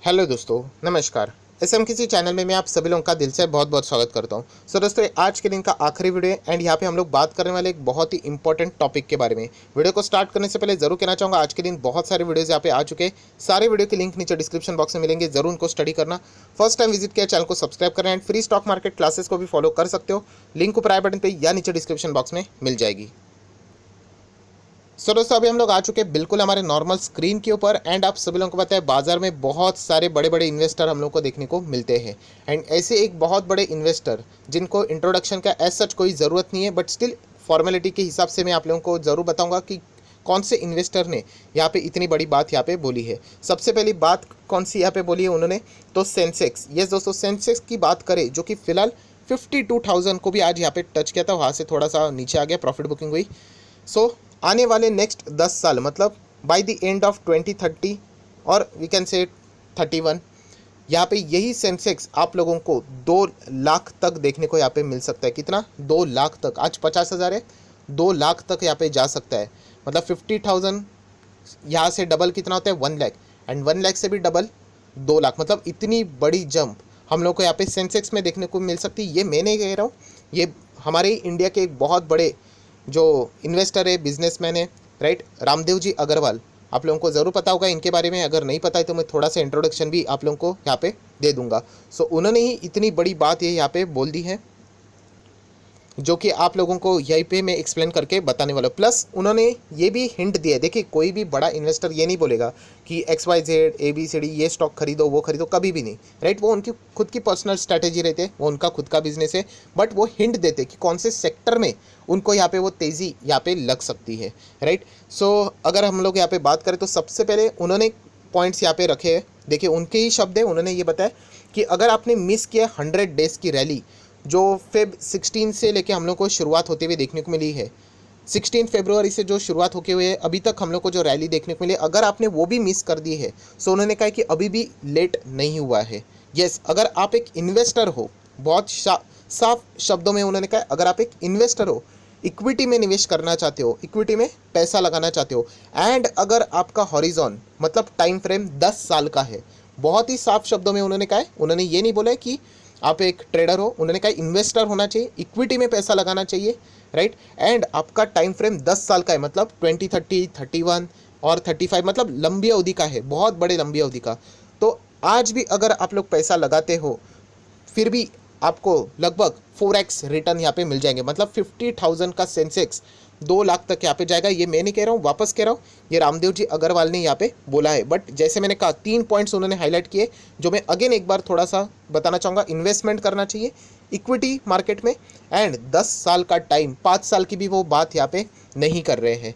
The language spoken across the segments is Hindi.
हेलो दोस्तों, नमस्कार। किसी चैनल में मैं आप सभी लोगों का दिल से बहुत बहुत स्वागत करता हूं। दोस्तों, आज के दिन का आखिरी वीडियो है एंड यहाँ पे हम लोग बात करने वाले एक बहुत ही इंपॉर्टेंट टॉपिक के बारे में। वीडियो को स्टार्ट करने से पहले जरूर कहना चाहूँगा, आज के दिन बहुत सारे वीडियोज़ यहाँ पे आ चुके हैं। सारे वीडियो के लिंक नीचे डिस्क्रिप्शन बॉक्स में मिलेंगे, जरूर उनको स्टडी करना। फर्स्ट टाइम विजिट किया चैनल को सब्सक्राइब करना and free stock market classes को भी फॉलो कर सकते हो। लिंक ऊपर आई बटन पर या नीचे डिस्क्रिप्शन बॉक्स में मिल जाएगी। दोस्तों, अभी हम लोग आ चुके हैं बिल्कुल हमारे नॉर्मल स्क्रीन के ऊपर एंड आप सभी लोगों को पता है बाजार में बहुत सारे बड़े बड़े इन्वेस्टर हम लोग को देखने को मिलते हैं। एंड ऐसे एक बहुत बड़े इन्वेस्टर जिनको इंट्रोडक्शन का एज सच कोई ज़रूरत नहीं है, बट स्टिल फॉर्मेलिटी के हिसाब से मैं आप लोगों को ज़रूर बताऊंगा कि कौन से इन्वेस्टर ने यहाँ पे इतनी बड़ी बात यहाँ पे बोली है। सबसे पहली बात कौन सी यहाँ पे बोली है उन्होंने, तो सेंसेक्स। यस दोस्तों, सेंसेक्स की बात करें जो कि फिलहाल 52,000 को भी आज यहाँ पे टच किया था, वहाँ से थोड़ा सा नीचे आ गया, प्रॉफिट बुकिंग हुई। आने वाले नेक्स्ट 10 साल मतलब बाय द एंड ऑफ 2030 और वी कैन से 31, यहाँ पे यही सेंसेक्स आप लोगों को 2 लाख तक देखने को यहाँ पे मिल सकता है। कितना? 2 लाख तक। आज 50,000 है, 2 लाख तक यहाँ पे जा सकता है। मतलब 50,000 यहाँ से डबल कितना होता है? 1 लाख, एंड 1 लाख से भी डबल 2 लाख। मतलब इतनी बड़ी जंप हम लोग को यहाँ पे सेंसेक्स में देखने को मिल सकती है। ये मैं नहीं कह रहा हूँ, ये हमारे इंडिया के एक बहुत बड़े जो इन्वेस्टर है, बिजनेसमैन है, राइट, रामदेव जी अग्रवाल। आप लोगों को ज़रूर पता होगा इनके बारे में। अगर नहीं पता है तो मैं थोड़ा सा इंट्रोडक्शन भी आप लोगों को यहाँ पे दे दूंगा। उन्होंने ही इतनी बड़ी बात ये यहाँ पे बोल दी है जो कि आप लोगों को यहीं पे मैं एक्सप्लेन करके बताने वाला हूँ। प्लस उन्होंने ये भी हिंट दिया है, देखिए कोई भी बड़ा इन्वेस्टर ये नहीं बोलेगा कि XYZ ABCD ये स्टॉक खरीदो वो खरीदो, कभी भी नहीं, राइट। वो उनकी खुद की पर्सनल स्ट्रैटेजी रहते हैं, वो उनका खुद का बिजनेस है, बट वो हिंट देते कि कौन से सेक्टर में उनको यहाँ पे वो तेज़ी यहाँ पे लग सकती है, राइट। अगर हम लोग यहाँ पे बात करें तो सबसे पहले उन्होंने पॉइंट्स यहाँ पे रखे हैं। देखिए उनके ही शब्द है, उन्होंने ये बताया कि अगर आपने मिस किया 100 डेज़ की रैली जो फेब 16 से लेके हम लोग को शुरुआत होते हुए देखने को मिली है, 16 फरवरी से जो शुरुआत होके हुए है अभी तक हम लोग को जो रैली देखने को मिली, अगर आपने वो भी मिस कर दी है उन्होंने कहा कि अभी भी लेट नहीं हुआ है। यस, अगर आप एक इन्वेस्टर हो, बहुत साफ शब्दों में उन्होंने कहा, अगर आप एक इन्वेस्टर हो, इक्विटी में निवेश करना चाहते हो, इक्विटी में पैसा लगाना चाहते हो, एंड अगर आपका हॉरिजॉन मतलब टाइम फ्रेम 10 साल का है, बहुत ही साफ शब्दों में उन्होंने कहा है। उन्होंने ये नहीं बोला है कि आप एक ट्रेडर हो, उन्होंने कहा इन्वेस्टर होना चाहिए, इक्विटी में पैसा लगाना चाहिए, राइट। एंड आपका टाइम फ्रेम 10 साल का है, मतलब 2030 31 और 35, मतलब लंबी अवधि का है, बहुत बड़े लंबी अवधि का। तो आज भी अगर आप लोग पैसा लगाते हो फिर भी आपको लगभग 4x रिटर्न यहाँ पे मिल जाएंगे। मतलब 50,000 का सेंसेक्स 2 लाख तक यहाँ पे जाएगा। ये मैं नहीं कह रहा हूँ, वापस कह रहा हूँ, ये रामदेव जी अग्रवाल ने यहाँ पे बोला है। बट जैसे मैंने कहा 3 पॉइंट्स उन्होंने हाईलाइट किए जो मैं अगेन एक बार थोड़ा सा बताना चाहूँगा। इन्वेस्टमेंट करना चाहिए इक्विटी मार्केट में, एंड 10 साल का टाइम, 5 साल की भी वो बात यहाँ पे नहीं कर रहे हैं।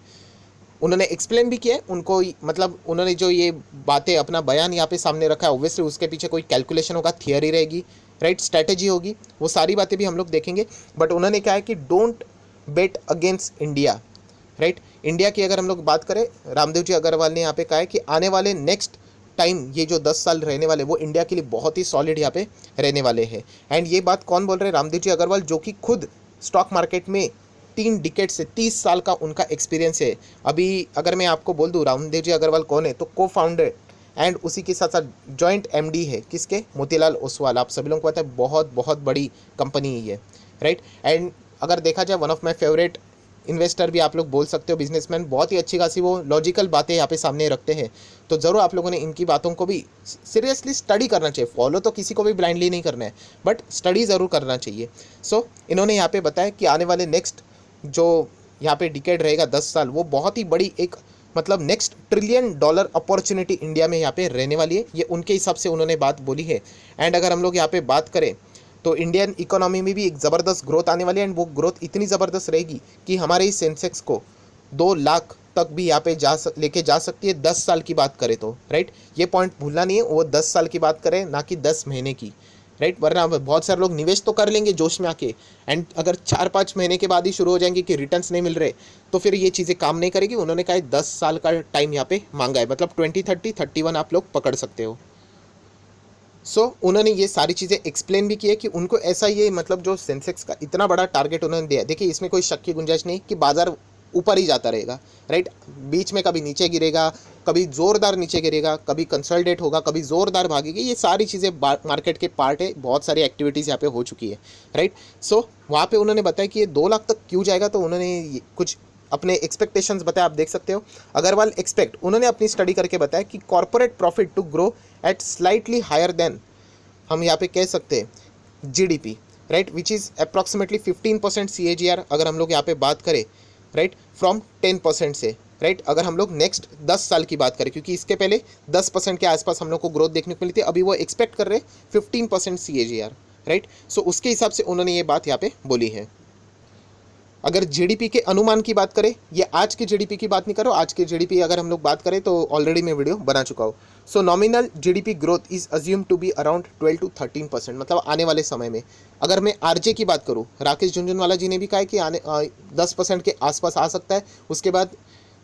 उन्होंने एक्सप्लेन भी किया है उनको, मतलब उन्होंने जो ये बातें अपना बयान यहाँ पे सामने रखा है, ऑब्वियसली उसके पीछे कोई कैलकुलेशन होगा, थियरी रहेगी, राइट, स्ट्रैटेजी होगी, वो सारी बातें भी हम लोग देखेंगे। बट उन्होंने कहा है कि don't bet against India, right. India की अगर हम लोग बात करें, रामदेव जी अग्रवाल ने यहाँ पे कहा है कि आने वाले नेक्स्ट टाइम ये जो 10 साल रहने वाले वो इंडिया के लिए बहुत ही सॉलिड यहाँ पे रहने वाले हैं। एंड ये बात कौन बोल रहे हैं? रामदेव जी अग्रवाल, जो कि खुद स्टॉक मार्केट में 3 डिकेड से 30 साल का उनका एक्सपीरियंस है। अभी अगर मैं आपको बोल दूँ रामदेव जी अग्रवाल कौन है, तो को फाउंडर एंड उसी के साथ साथ जॉइंट MD है किसके? मोतीलाल ओसवाल। आप सभी लोगों को पता है बहुत बहुत बड़ी कंपनी है ये, राइट। एंड अगर देखा जाए one of my favourite investor भी आप लोग बोल सकते हो, बिजनेसमैन, बहुत ही अच्छी खासी वो लॉजिकल बातें यहाँ पे सामने रखते हैं। तो ज़रूर आप लोगों ने इनकी बातों को भी सीरियसली स्टडी करना चाहिए। फॉलो तो किसी को भी ब्लाइंडली नहीं करना है, बट स्टडी ज़रूर करना चाहिए। इन्होंने यहाँ पे बताया कि आने वाले नेक्स्ट जो यहाँ पे डिकेड रहेगा 10 साल, वो बहुत ही बड़ी एक मतलब नेक्स्ट $1 ट्रिलियन अपॉर्चुनिटी इंडिया में यहाँ पे रहने वाली है। ये उनके हिसाब से उन्होंने बात बोली है। एंड अगर हम लोग यहाँ पे बात करें तो इंडियन इकोनॉमी में भी एक ज़बरदस्त ग्रोथ आने वाली है, एंड वो ग्रोथ इतनी ज़बरदस्त रहेगी कि हमारे इस सेंसेक्स को 2 लाख तक भी यहाँ पे लेके जा सकती है 10 साल की बात करें तो, राइट। ये पॉइंट भूलना नहीं है, वो 10 साल की बात करें ना कि 10 महीने की, राइट। वरना बहुत सारे लोग निवेश तो कर लेंगे जोश में आके, एंड अगर 4-5 महीने के बाद ही शुरू हो जाएंगे कि रिटर्न्स नहीं मिल रहे, तो फिर ये चीज़ें काम नहीं करेगी। उन्होंने कहा 10 साल का टाइम यहाँ पे मांगा है, मतलब 2030 31 आप लोग पकड़ सकते हो। उन्होंने ये सारी चीज़ें एक्सप्लेन भी की है कि उनको ऐसा ये मतलब जो सेंसेक्स का इतना बड़ा टारगेट उन्होंने दिया है। देखिए इसमें कोई शक की गुंजाइश नहीं कि बाजार ऊपर ही जाता रहेगा, राइट। बीच में कभी नीचे गिरेगा, कभी ज़ोरदार नीचे गिरेगा, कभी कंसल्टेट होगा, कभी ज़ोरदार भागेगी। ये सारी चीज़ें मार्केट के पार्ट है, बहुत सारी एक्टिविटीज़ यहाँ पे हो चुकी है, राइट। सो वहाँ पे उन्होंने बताया कि ये 2 लाख तक क्यों जाएगा, तो उन्होंने कुछ अपने एक्सपेक्टेशंस बताया, आप देख सकते हो। अग्रवाल एक्सपेक्ट, उन्होंने अपनी स्टडी करके बताया कि corporate profit to grow at slightly higher than, हम यहाँ पे कह सकते हैं GDP, right, which is approximately 15% CAGR अगर हम लोग यहाँ पे बात करें, राइट, फ्रॉम 10% से, राइट। अगर हम लोग नेक्स्ट 10 साल की बात करें, क्योंकि इसके पहले 10% के आसपास हम लोग को ग्रोथ देखने को मिली थी, अभी वो एक्सपेक्ट कर रहे हैं 15% CAGR, राइट। सो उसके हिसाब से उन्होंने ये बात यहाँ पे बोली है। अगर जीडीपी के अनुमान की बात करें, ये आज के जीडीपी की बात नहीं करो, आज के जीडीपी अगर हम लोग बात करें तो ऑलरेडी मैं वीडियो बना चुका हूँ। So nominal GDP growth is assume to be around 12 to 13%, मतलब आने वाले समय में। अगर मैं आरजे की बात करूँ, राकेश झुनझुनवाला जी ने भी कहा है कि 10% के आसपास आ सकता है। उसके बाद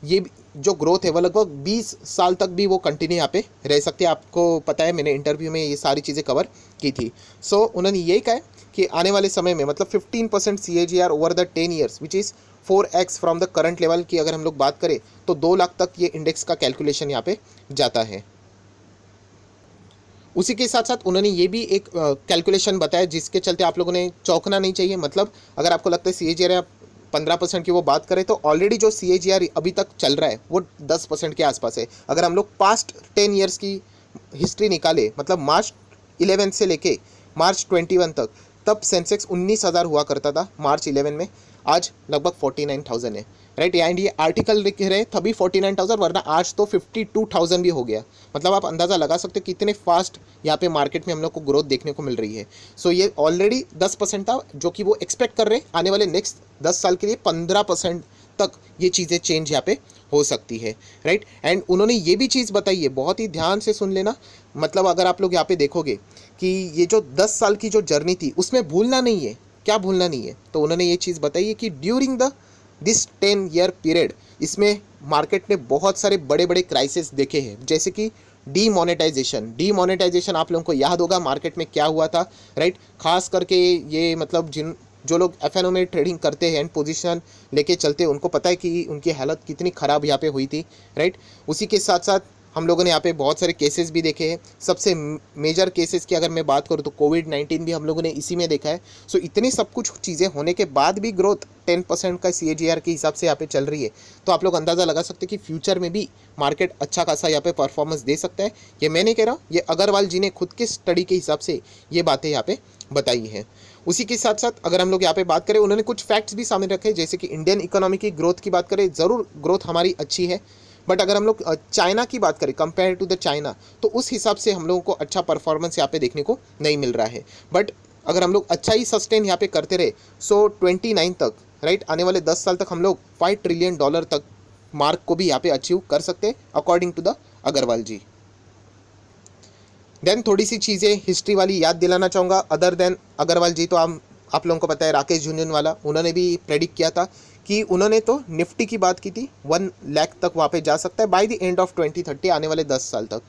ये जो ग्रोथ है वो लगभग 20 साल तक भी वो कंटिन्यू यहाँ पे रह सकती है। आपको पता है, मैंने इंटरव्यू में ये सारी चीज़ें कवर की थी। सो उन्होंने यही कहा है कि आने वाले समय में मतलब 15% CAGR over the 10 years which is 4x from the current level की अगर हम लोग बात करें तो 2 लाख तक ये इंडेक्स का कैलकुलेशन यहाँ पे जाता है। उसी के साथ साथ उन्होंने ये भी एक कैलकुलेशन बताया जिसके चलते आप लोगों ने चौंकना नहीं चाहिए। मतलब अगर आपको लगता है CAGR 15% की वो बात करें तो ऑलरेडी जो CAGR अभी तक चल रहा है वो 10% के आसपास है। अगर हम लोग पास्ट 10 ईयर्स की हिस्ट्री निकाले, मतलब मार्च 11 से लेके मार्च 21 तक, तब सेंसेक्स 19,000 हुआ करता था मार्च 11 में, आज लगभग 49,000 है, राइट। एंड ये आर्टिकल लिख रहे तभी 49,000, वरना आज तो 52,000 भी हो गया। मतलब आप अंदाज़ा लगा सकते हो कितने फास्ट यहाँ पे मार्केट में हम लोग को ग्रोथ देखने को मिल रही है। सो ये ऑलरेडी 10% था, जो कि वो एक्सपेक्ट कर रहे हैं आने वाले नेक्स्ट 10 साल के लिए 15% तक ये चीज़ें चेंज यहाँ पे हो सकती है, राइट। एंड उन्होंने ये भी चीज़ बताई है, बहुत ही ध्यान से सुन लेना। मतलब अगर आप लोग यहाँ पे देखोगे कि ये जो 10 साल की जो जर्नी थी उसमें भूलना नहीं है, क्या भूलना नहीं है, तो उन्होंने ये चीज़ बताई है कि during the this 10 year period इसमें मार्केट ने बहुत सारे बड़े बड़े क्राइसिस देखे हैं, जैसे कि डीमोनेटाइजेशन आप लोगों को याद होगा मार्केट में क्या हुआ था, राइट। खास करके ये मतलब जो लोग FNO में ट्रेडिंग करते हैं एंड पोजीशन लेके चलते हैं उनको पता है कि उनकी हालत कितनी ख़राब यहाँ पे हुई थी, राइट। उसी के साथ साथ हम लोगों ने यहाँ पे बहुत सारे केसेस भी देखे हैं। सबसे मेजर केसेस की अगर मैं बात करूँ तो कोविड-19 भी हम लोगों ने इसी में देखा है। सो इतनी सब कुछ चीज़ें होने के बाद भी ग्रोथ 10% का CAGR के हिसाब से यहाँ पे चल रही है, तो आप लोग अंदाज़ा लगा सकते हैं कि फ्यूचर में भी मार्केट अच्छा खासा यहाँ पे परफॉर्मेंस दे सकता है। ये मैं नहीं कह रहा हूँ, ये अग्रवाल जी ने खुद के स्टडी के हिसाब से ये बातें यहाँ पे बताई है। उसी के साथ साथ अगर हम लोग यहाँ पे बात करें, उन्होंने कुछ फैक्ट्स भी सामने रखे, जैसे कि इंडियन इकोनॉमी की ग्रोथ की बात करें, ज़रूर ग्रोथ हमारी अच्छी है, बट अगर हम लोग चाइना की बात करें कंपेयर टू द चाइना, तो उस हिसाब से हम लोगों को अच्छा परफॉर्मेंस यहाँ पे देखने को नहीं मिल रहा है। बट अगर हम लोग अच्छा ही सस्टेन यहाँ पे करते रहे, सो 29 तक, राइट, आने वाले 10 साल तक हम लोग $5 ट्रिलियन तक मार्क को भी यहाँ पे अचीव कर सकते हैं according to the Agarwal ji. Then थोड़ी सी चीज़ें हिस्ट्री वाली याद दिलाना चाहूँगा। अदर देन अग्रवाल जी तो आप लोगों को पता है, राकेश झुनझुनवाला उन्होंने भी प्रेडिक्ट किया था कि उन्होंने तो निफ्टी की बात की थी 1 लाख तक वहाँ पे जा सकता है बाय द एंड ऑफ 2030, आने वाले 10 साल तक।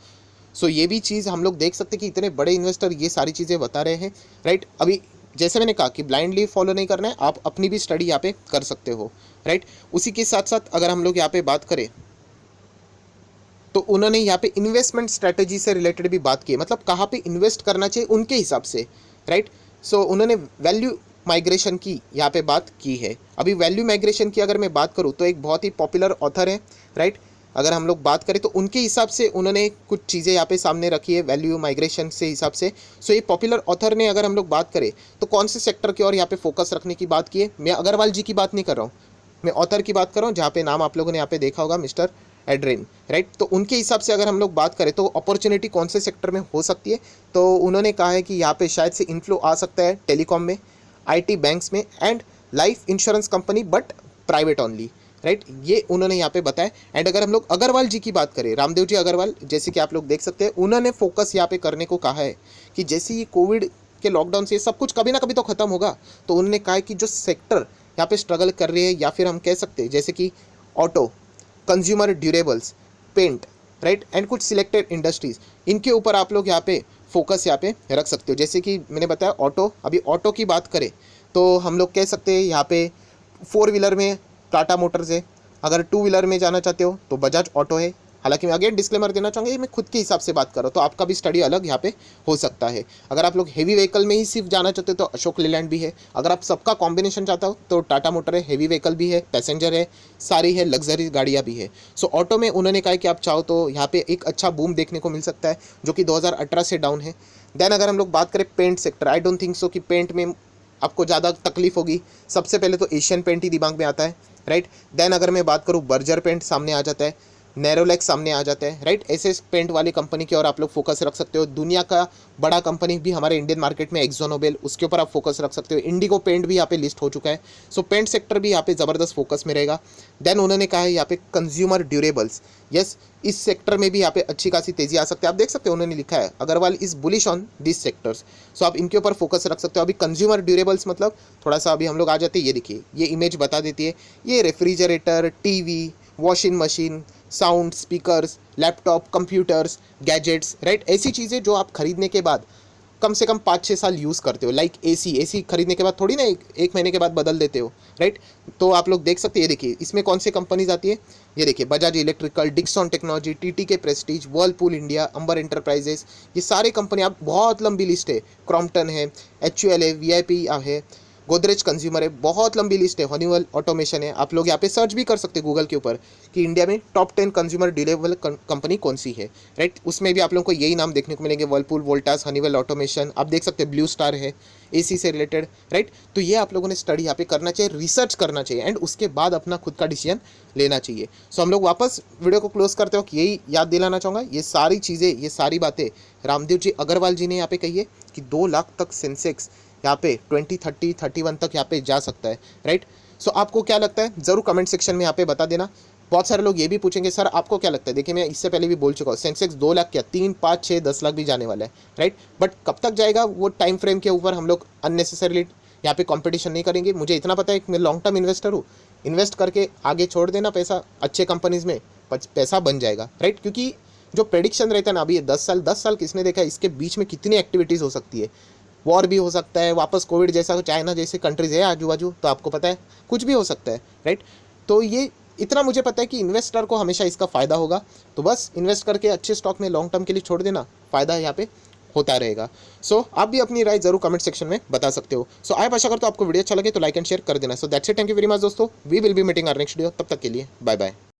सो ये भी चीज़ हम लोग देख सकते हैं कि इतने बड़े इन्वेस्टर ये सारी चीज़ें बता रहे हैं, राइट। अभी जैसे मैंने कहा कि ब्लाइंडली फॉलो नहीं करना है, आप अपनी भी स्टडी यहाँ पे कर सकते हो, राइट। उसी के साथ साथ अगर हम लोग यहाँ पे बात करें तो उन्होंने यहाँ पे इन्वेस्टमेंट स्ट्रेटजी से रिलेटेड भी बात की है, मतलब कहाँ पे इन्वेस्ट करना चाहिए उनके हिसाब से, राइट। सो उन्होंने वैल्यू माइग्रेशन की यहाँ पे बात की है। अभी वैल्यू माइग्रेशन की अगर मैं बात करूँ तो एक बहुत ही पॉपुलर ऑथर है, राइट। अगर हम लोग बात करें तो उनके हिसाब से उन्होंने कुछ चीज़ें यहाँ पे सामने रखी है वैल्यू माइग्रेशन से हिसाब से। सो ये पॉपुलर ऑथर ने अगर हम लोग बात करें तो कौन से सेक्टर की ओर यहाँ पे फोकस रखने की बात की है, मैं अग्रवाल जी की बात नहीं कर रहा हूँ, मैं ऑथर की बात कर रहा हूँ, जहाँ पे नाम आप लोगों ने यहाँ पे देखा होगा मिस्टर एड्रेन, राइट। तो उनके हिसाब से अगर हम लोग बात करें तो अपॉर्चुनिटी कौन से सेक्टर में हो सकती है, तो उन्होंने कहा है कि यहाँ पे शायद से इन्फ्लो आ सकता है टेलीकॉम में, IT बैंक्स में and life insurance company, but private only, right. ये उन्होंने यहाँ पे बताया। एंड अगर हम लोग अग्रवाल जी की बात करें, रामदेव जी अग्रवाल, जैसे कि आप लोग देख सकते हैं, उन्होंने फोकस यहाँ पे करने को कहा है कि जैसे ये कोविड के लॉकडाउन से सब कुछ कभी ना कभी तो ख़त्म होगा, तो उन्होंने कहा है कि जो सेक्टर यहाँ पे स्ट्रगल कर रही है, या फिर हम कह सकते हैं जैसे कि auto, consumer durables, paint, right, and कुछ सिलेक्टेड इंडस्ट्रीज़, इनके ऊपर आप लोग यहाँ पे फोकस यहाँ पे रख सकते हो। जैसे कि मैंने बताया ऑटो, अभी ऑटो की बात करें तो हम लोग कह सकते हैं यहाँ पे 4 व्हीलर में टाटा मोटर्स है, अगर 2 व्हीलर में जाना चाहते हो तो बजाज ऑटो है, हालांकि मैं अगेन डिस्क्लेमर देना चाहूँगा, ये मैं खुद के हिसाब से बात कर रहा हूँ, तो आपका भी स्टडी अलग यहाँ पे हो सकता है। अगर आप लोग हेवी व्हीकल में ही सिर्फ जाना चाहते हो तो अशोक लेलैंड भी है। अगर आप सबका कॉम्बिनेशन चाहता हो तो टाटा मोटर है, हेवी व्हीकल भी है, पैसेंजर है, सारी है, लग्जरी गाड़ियाँ भी है। सो ऑटो में उन्होंने कहा कि आप चाहो तो यहाँ पे एक अच्छा बूम देखने को मिल सकता है, जो कि 2018 से डाउन है। देन अगर हम लोग बात करें paint sector, I don't think so कि पेंट में आपको ज़्यादा तकलीफ होगी। सबसे पहले तो एशियन पेंट ही दिमाग में आता है, राइट। देन अगर मैं बात करूँ बर्जर पेंट सामने आ जाता है, नेरोलैक्स सामने आ जाता है, राइट। ऐसे पेंट वाली कंपनी की ओर आप लोग फोकस रख सकते हो। दुनिया का बड़ा कंपनी भी हमारे इंडियन मार्केट में एक्जो नोबेल, उसके ऊपर आप फोकस रख सकते हो। इंडिगो पेंट भी यहाँ पे लिस्ट हो चुका है। सो पेंट सेक्टर भी यहाँ पे ज़बरदस्त फोकस में रहेगा। देन उन्होंने कहा है यहाँ पे कंज्यूमर ड्यूरेबल्स, यस, इस सेक्टर में भी यहाँ पे अच्छी खासी तेजी आ सकती है। आप देख सकते हो उन्होंने लिखा है Agarwal is bullish on this sectors. So आप इनके ऊपर फोकस रख सकते हो। अभी कंज्यूमर ड्यूरेबल्स मतलब थोड़ा सा अभी हम लोग आ जाते हैं, ये देखिए ये इमेज बता देती है। ये refrigerator, TV, washing machine, sound, speakers, laptop, computers, gadgets, right, ऐसी चीज़ें जो आप खरीदने के बाद कम से कम 5-6 साल यूज़ करते हो। लाइक एसी खरीदने के बाद थोड़ी ना एक महीने के बाद बदल देते हो, राइट। तो आप लोग देख सकते हैं, ये देखिए इसमें कौन सी कंपनीज आती है। ये देखिए Bajaj electrical, Dixon technology, TTK Prestige, Whirlpool India, Amber enterprises, ये सारे कंपनी, आप बहुत लंबी लिस्ट है। क्रॉम्पटन है, एचयूएल है, वीआईपी है, गोदरेज कंज्यूमर है, बहुत लंबी लिस्ट है। हनीवेल ऑटोमेशन है। आप लोग यहाँ पे सर्च भी कर सकते हैं गूगल के ऊपर कि इंडिया में टॉप 10 कंज्यूमर ड्यूरेबल कंपनी कौन सी है, राइट। उसमें भी आप लोगों को यही नाम देखने को मिलेंगे, वर्लपूल, वोल्टास, हनीवेल ऑटोमेशन। आप देख सकते हैं ब्लू स्टार है, एसी से रिलेटेड, राइट। तो ये आप लोगों ने स्टडी यहाँ पे करना चाहिए, रिसर्च करना चाहिए, एंड उसके बाद अपना खुद का डिसीजन लेना चाहिए। सो हम लोग वापस वीडियो को क्लोज करते हो कि यही याद दिलाना चाहूँगा, ये सारी चीज़ें, ये सारी बातें रामदेव जी अग्रवाल जी ने यहाँ पे कही है कि 2 लाख तक सेंसेक्स यहाँ पे 2030-31 तक यहाँ पे जा सकता है, राइट। सो आपको क्या लगता है ज़रूर कमेंट सेक्शन में यहाँ पे बता देना। बहुत सारे लोग ये भी पूछेंगे सर आपको क्या लगता है। देखिए मैं इससे पहले भी बोल चुका हूँ, सेंसेक्स 2 लाख क्या 3, 5, 6, 10 लाख भी जाने वाला है, राइट। बट कब तक जाएगा वो टाइम फ्रेम के ऊपर हम लोग अननेसेसरीली यहाँ पे कंपटीशन नहीं करेंगे। मुझे इतना पता है कि मैं लॉन्ग टर्म इन्वेस्टर हूँ, इन्वेस्ट करके आगे छोड़ देना पैसा अच्छे कंपनीज़ में, पैसा बन जाएगा, राइट। क्योंकि जो प्रेडिक्शन रहता है ना, अभी ये 10 साल किसने देखा है, इसके बीच में कितनी एक्टिविटीज़ हो सकती है। वॉर भी हो सकता है, वापस कोविड जैसा, चाइना जैसे कंट्रीज है आजू बाजू, तो आपको पता है कुछ भी हो सकता है, राइट। तो ये इतना मुझे पता है कि इन्वेस्टर को हमेशा इसका फ़ायदा होगा। तो बस इन्वेस्ट करके अच्छे स्टॉक में लॉन्ग टर्म के लिए छोड़ देना, फ़ायदा यहाँ पे होता रहेगा। सो आप भी अपनी राय जरूर कमेंट सेक्शन में बता सकते हो। सो आप आशा करता हूं आपको वीडियो अच्छा लगे तो लाइक एंड शेयर कर देना। So that's it, thank you very much दोस्तों, we will be meeting our next video. तब तक के लिए बाय बाय।